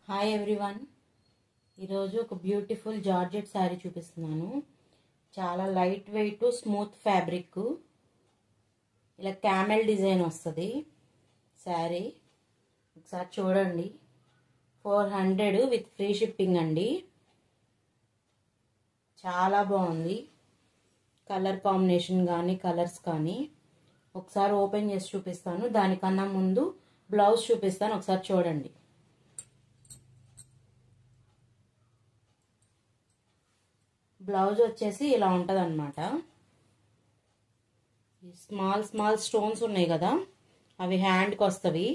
Hi everyone, ఈరోజు ఒక beautiful georgette sari చూపిస్తున్నాను. చాలా లైట్ వెయిట్ స్మూత్ ఫ్యాబ్రిక్, ఇలా క్యామెల్ డిజైన్ వస్తుంది శారీ. ఒకసారి చూడండి. 400 విత్ ఫ్రీ షిప్పింగ్ అండి. చాలా బాగుంది. కలర్ కాంబినేషన్ కానీ కలర్స్ కానీ ఒకసారి ఓపెన్ చేసి చూపిస్తాను. దానికన్నా ముందు బ్లౌజ్ చూపిస్తాను, ఒకసారి చూడండి. బ్లౌజ్ వచ్చేసి ఇలా ఉంటుంది అన్నమాట. స్మాల్ స్మాల్ స్టోన్స్ ఉన్నాయి కదా, అవి హ్యాండ్కి వస్తవి.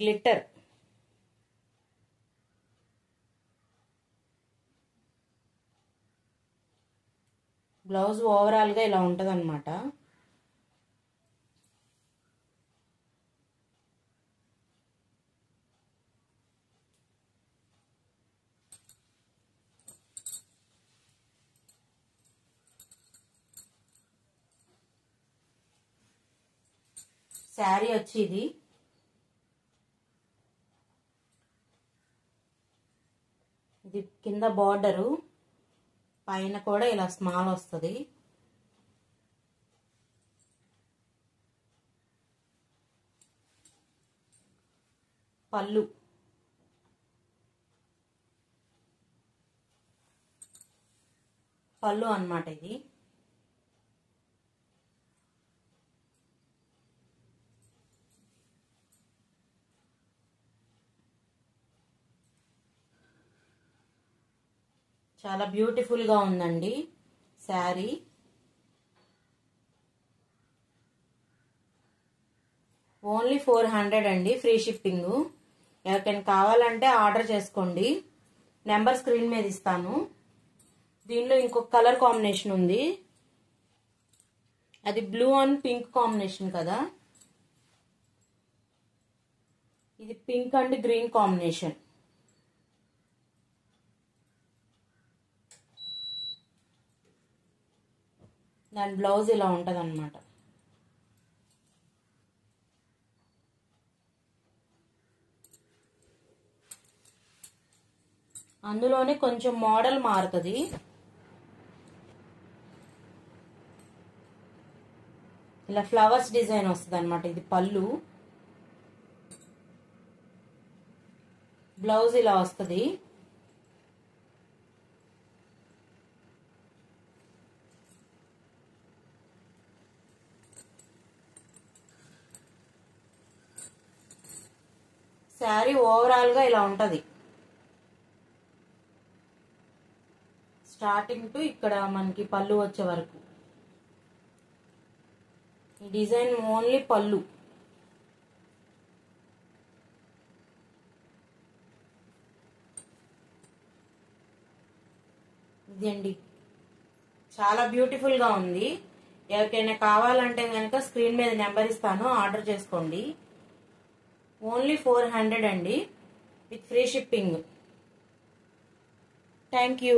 గ్లిట్టర్ బ్లౌజ్ ఓవరాల్గా ఇలా ఉంటుంది అన్నమాట. శారీ వచ్చి ఇది కింద బార్డరు, పైన కూడా ఇలా స్మాల్ వస్తుంది. పళ్ళు అన్నమాట ఇది. చాలా బ్యూటిఫుల్ గా ఉందండి శారీ. ఓన్లీ 400 అండి, ఫ్రీ షిప్పింగ్. ఎవరికైనా కావాలంటే ఆర్డర్ చేసుకోండి. నెంబర్ స్క్రీన్ మీద ఇస్తాను. దీనిలో ఇంకొక కలర్ కాంబినేషన్ ఉంది, అది బ్లూ అండ్ పింక్ కాంబినేషన్ కదా. ఇది పింక్ అండ్ గ్రీన్ కాంబినేషన్. దాని బ్లౌజ్ ఇలా ఉంటుంది అన్నమాట. అందులోనే కొంచెం మోడల్ మారుతుంది. ఇలా ఫ్లవర్స్ డిజైన్ వస్తుంది అన్నమాట. ఇది పళ్ళు, బ్లౌజ్ ఇలా వస్తుంది. శారీ ఓవరాల్ గా ఇలా ఉంటది, స్టార్టింగ్ టు ఇక్కడ మనకి పళ్ళు వచ్చే వరకు. ఈ డిజైన్ ఓన్లీ పళ్ళు. ఇదండి, చాలా బ్యూటిఫుల్ గా ఉంది. ఎవరికైనా కావాలంటే కనుక స్క్రీన్ మీద నెంబర్ ఇస్తాను, ఆర్డర్ చేసుకోండి. ఓన్లీ 400 అండి, with free shipping. Thank you.